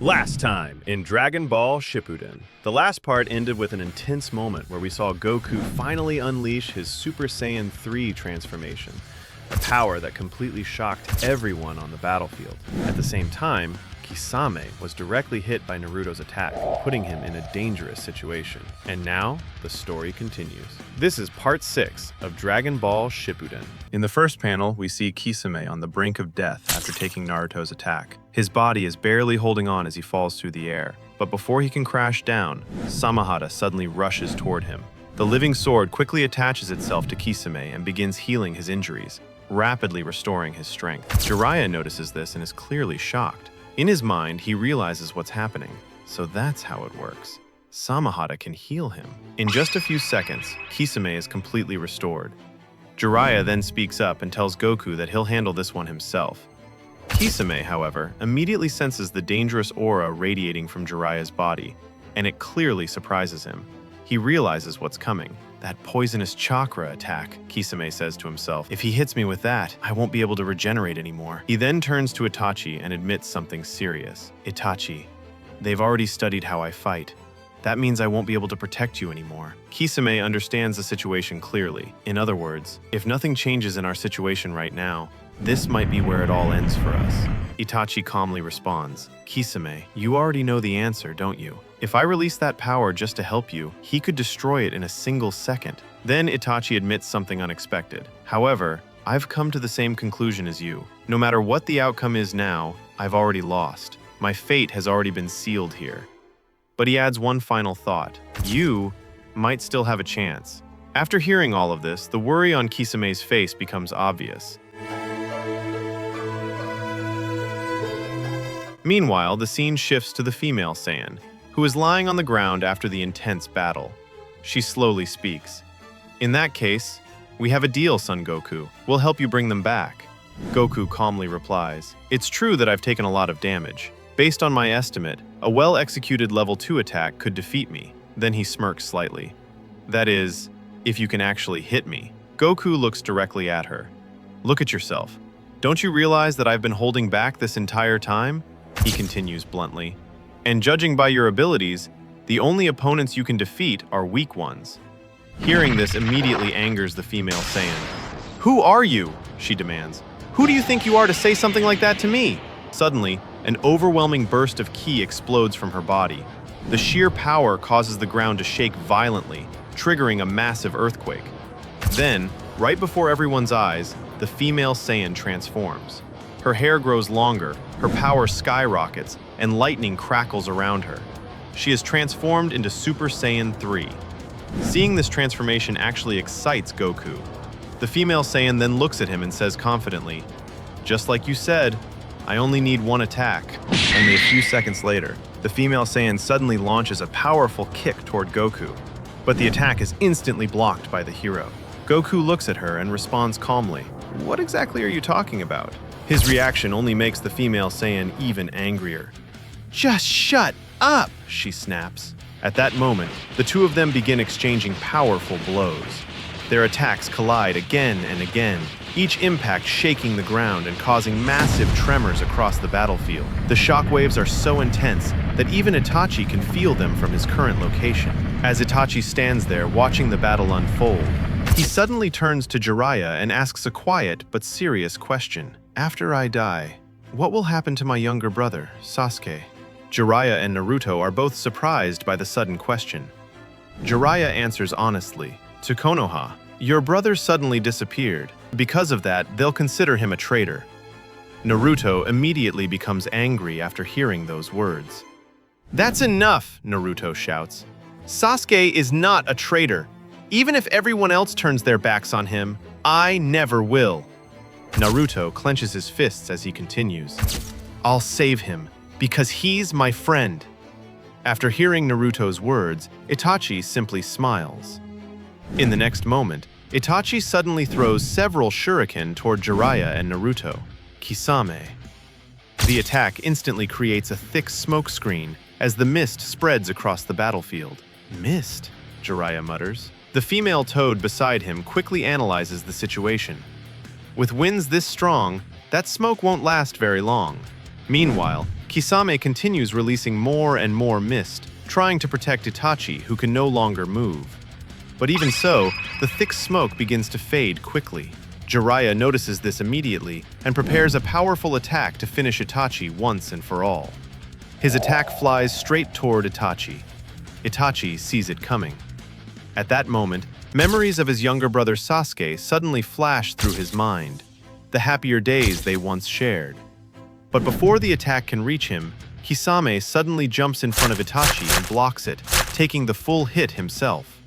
Last time in Dragon Ball Shippuden. The last part ended with an intense moment where we saw Goku finally unleash his Super Saiyan 3 transformation, a power that completely shocked everyone on the battlefield. At the same time, Kisame was directly hit by Naruto's attack, putting him in a dangerous situation. And now, the story continues. This is part 6 of Dragon Ball Shippuden. In the first panel, we see Kisame on the brink of death after taking Naruto's attack. His body is barely holding on as he falls through the air. But before he can crash down, Samehada suddenly rushes toward him. The living sword quickly attaches itself to Kisame and begins healing his injuries, rapidly restoring his strength. Jiraiya notices this and is clearly shocked. In his mind, he realizes what's happening. So that's how it works. Samehada can heal him. In just a few seconds, Kisame is completely restored. Jiraiya then speaks up and tells Goku that he'll handle this one himself. Kisame, however, immediately senses the dangerous aura radiating from Jiraiya's body, and it clearly surprises him. He realizes what's coming. That poisonous chakra attack, Kisame says to himself. If he hits me with that, I won't be able to regenerate anymore. He then turns to Itachi and admits something serious. Itachi, they've already studied how I fight. That means I won't be able to protect you anymore. Kisame understands the situation clearly. In other words, if nothing changes in our situation right now, this might be where it all ends for us. Itachi calmly responds, Kisame, you already know the answer, don't you? If I release that power just to help you, he could destroy it in a single second. Then Itachi admits something unexpected. However, I've come to the same conclusion as you. No matter what the outcome is now, I've already lost. My fate has already been sealed here. But he adds one final thought. You might still have a chance. After hearing all of this, the worry on Kisame's face becomes obvious. Meanwhile, the scene shifts to the female Saiyan, who is lying on the ground after the intense battle. She slowly speaks. In that case, we have a deal, Son Goku. We'll help you bring them back. Goku calmly replies, it's true that I've taken a lot of damage. Based on my estimate, a well-executed level 2 attack could defeat me. Then he smirks slightly. That is, if you can actually hit me. Goku looks directly at her. Look at yourself. Don't you realize that I've been holding back this entire time? He continues bluntly. And judging by your abilities, the only opponents you can defeat are weak ones. Hearing this immediately angers the female Saiyan. Who are you? She demands. Who do you think you are to say something like that to me? Suddenly, an overwhelming burst of ki explodes from her body. The sheer power causes the ground to shake violently, triggering a massive earthquake. Then, right before everyone's eyes, the female Saiyan transforms. Her hair grows longer, her power skyrockets, and lightning crackles around her. She is transformed into Super Saiyan 3. Seeing this transformation actually excites Goku. The female Saiyan then looks at him and says confidently, just like you said, I only need one attack. Only a few seconds later, the female Saiyan suddenly launches a powerful kick toward Goku, but the attack is instantly blocked by the hero. Goku looks at her and responds calmly, what exactly are you talking about? His reaction only makes the female Saiyan even angrier. Just shut up, she snaps. At that moment, the two of them begin exchanging powerful blows. Their attacks collide again and again, each impact shaking the ground and causing massive tremors across the battlefield. The shockwaves are so intense that even Itachi can feel them from his current location. As Itachi stands there watching the battle unfold, he suddenly turns to Jiraiya and asks a quiet but serious question. After I die, what will happen to my younger brother, Sasuke? Jiraiya and Naruto are both surprised by the sudden question. Jiraiya answers honestly, to Konoha, your brother suddenly disappeared. Because of that, they'll consider him a traitor. Naruto immediately becomes angry after hearing those words. That's enough, Naruto shouts. Sasuke is not a traitor. Even if everyone else turns their backs on him, I never will. Naruto clenches his fists as he continues. I'll save him, because he's my friend. After hearing Naruto's words, Itachi simply smiles. In the next moment, Itachi suddenly throws several shuriken toward Jiraiya and Naruto. Kisame. The attack instantly creates a thick smoke screen as the mist spreads across the battlefield. Mist? Jiraiya mutters. The female toad beside him quickly analyzes the situation. With winds this strong, that smoke won't last very long. Meanwhile, Kisame continues releasing more and more mist, trying to protect Itachi, who can no longer move. But even so, the thick smoke begins to fade quickly. Jiraiya notices this immediately and prepares a powerful attack to finish Itachi once and for all. His attack flies straight toward Itachi. Itachi sees it coming. At that moment, memories of his younger brother Sasuke suddenly flash through his mind, the happier days they once shared. But before the attack can reach him, Kisame suddenly jumps in front of Itachi and blocks it, taking the full hit himself.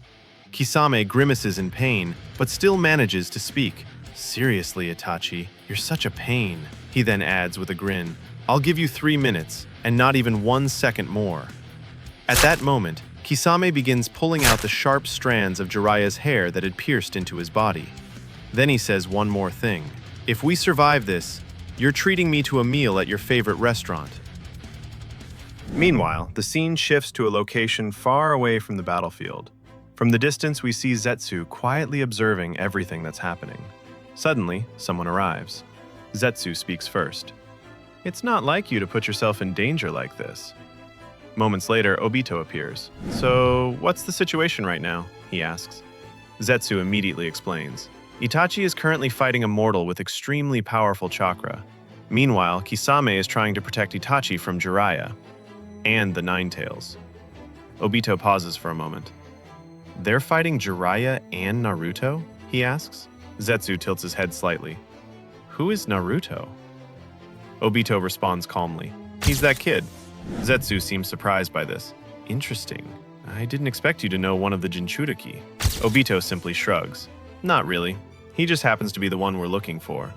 Kisame grimaces in pain, but still manages to speak. "Seriously, Itachi, you're such a pain," he then adds with a grin. "I'll give you 3 minutes, and not even 1 second more." At that moment, Kisame begins pulling out the sharp strands of Jiraiya's hair that had pierced into his body. Then he says one more thing. "If we survive this, you're treating me to a meal at your favorite restaurant." Meanwhile, the scene shifts to a location far away from the battlefield. From the distance, we see Zetsu quietly observing everything that's happening. Suddenly, someone arrives. Zetsu speaks first. "It's not like you to put yourself in danger like this." Moments later, Obito appears. "So, what's the situation right now?" he asks. Zetsu immediately explains. "Itachi is currently fighting a mortal with extremely powerful chakra. Meanwhile, Kisame is trying to protect Itachi from Jiraiya and the Nine Tails." Obito pauses for a moment. "They're fighting Jiraiya and Naruto?" he asks. Zetsu tilts his head slightly. "Who is Naruto?" Obito responds calmly. "He's that kid." Zetsu seems surprised by this. "Interesting. I didn't expect you to know one of the Jinchuriki." Obito simply shrugs. "Not really. He just happens to be the one we're looking for."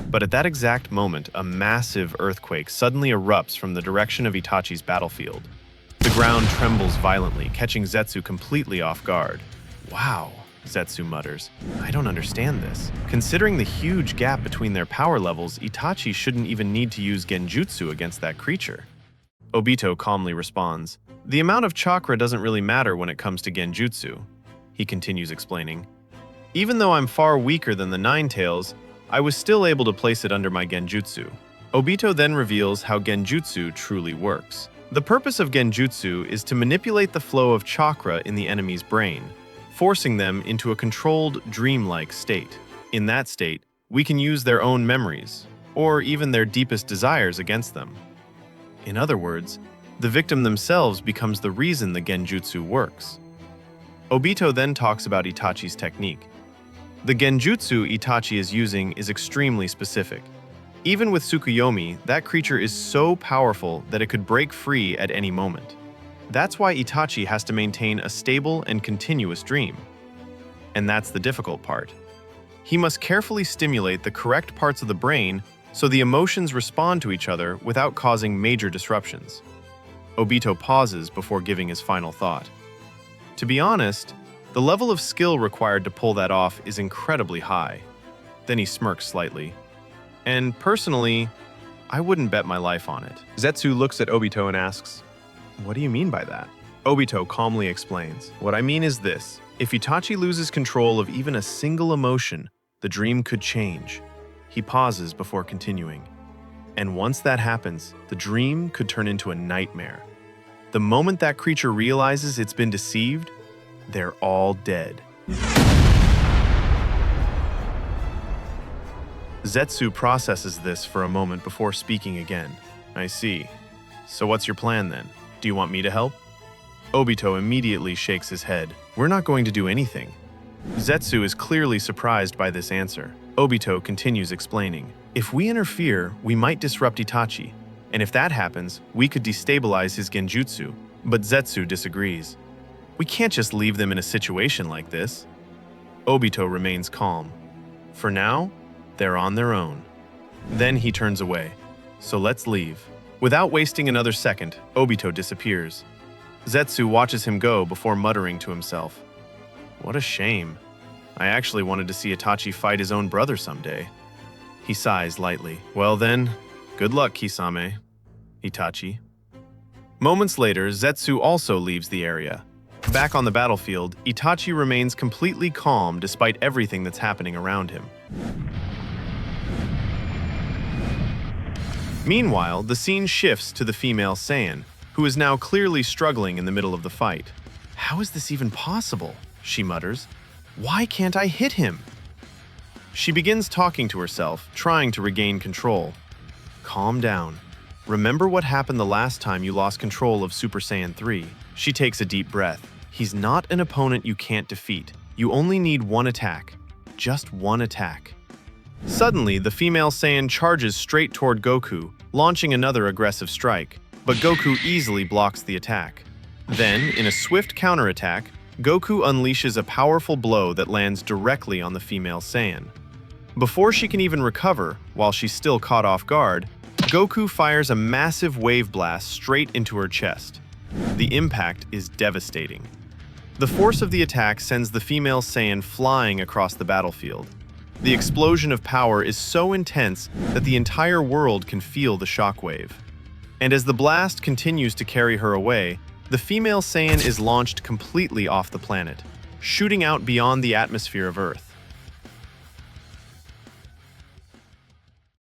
But at that exact moment, a massive earthquake suddenly erupts from the direction of Itachi's battlefield. The ground trembles violently, catching Zetsu completely off guard. "Wow," Zetsu mutters. "I don't understand this. Considering the huge gap between their power levels, Itachi shouldn't even need to use genjutsu against that creature." Obito calmly responds, "The amount of chakra doesn't really matter when it comes to genjutsu." He continues explaining, "Even though I'm far weaker than the Nine Tails, I was still able to place it under my genjutsu." Obito then reveals how genjutsu truly works. The purpose of genjutsu is to manipulate the flow of chakra in the enemy's brain, forcing them into a controlled, dreamlike state. In that state, we can use their own memories, or even their deepest desires against them. In other words, the victim themselves becomes the reason the genjutsu works. Obito then talks about Itachi's technique. The genjutsu Itachi is using is extremely specific. Even with Tsukuyomi, that creature is so powerful that it could break free at any moment. That's why Itachi has to maintain a stable and continuous dream. And that's the difficult part. He must carefully stimulate the correct parts of the brain so the emotions respond to each other without causing major disruptions. Obito pauses before giving his final thought. To be honest, the level of skill required to pull that off is incredibly high. Then he smirks slightly. And personally, I wouldn't bet my life on it. Zetsu looks at Obito and asks, "What do you mean by that?" Obito calmly explains, "What I mean is this. If Itachi loses control of even a single emotion, the dream could change." He pauses before continuing. "And once that happens, the dream could turn into a nightmare. The moment that creature realizes it's been deceived, they're all dead." Zetsu processes this for a moment before speaking again. "I see. So what's your plan then? Do you want me to help?" Obito immediately shakes his head. "We're not going to do anything." Zetsu is clearly surprised by this answer. Obito continues explaining, "If we interfere, we might disrupt Itachi, and if that happens, we could destabilize his genjutsu." But Zetsu disagrees. "We can't just leave them in a situation like this." Obito remains calm. "For now, they're on their own." Then he turns away. "So let's leave." Without wasting another second, Obito disappears. Zetsu watches him go before muttering to himself, "What a shame. I actually wanted to see Itachi fight his own brother someday." He sighs lightly. "Well then, good luck, Kisame. Itachi." Moments later, Zetsu also leaves the area. Back on the battlefield, Itachi remains completely calm despite everything that's happening around him. Meanwhile, the scene shifts to the female Saiyan, who is now clearly struggling in the middle of the fight. "How is this even possible?" she mutters. "Why can't I hit him?" She begins talking to herself, trying to regain control. "Calm down. Remember what happened the last time you lost control of Super Saiyan 3. She takes a deep breath. "He's not an opponent you can't defeat. You only need one attack. Just one attack." Suddenly, the female Saiyan charges straight toward Goku, launching another aggressive strike, but Goku easily blocks the attack. Then, in a swift counterattack, Goku unleashes a powerful blow that lands directly on the female Saiyan. Before she can even recover, while she's still caught off guard, Goku fires a massive wave blast straight into her chest. The impact is devastating. The force of the attack sends the female Saiyan flying across the battlefield. The explosion of power is so intense that the entire world can feel the shockwave. And as the blast continues to carry her away, the female Saiyan is launched completely off the planet, shooting out beyond the atmosphere of Earth.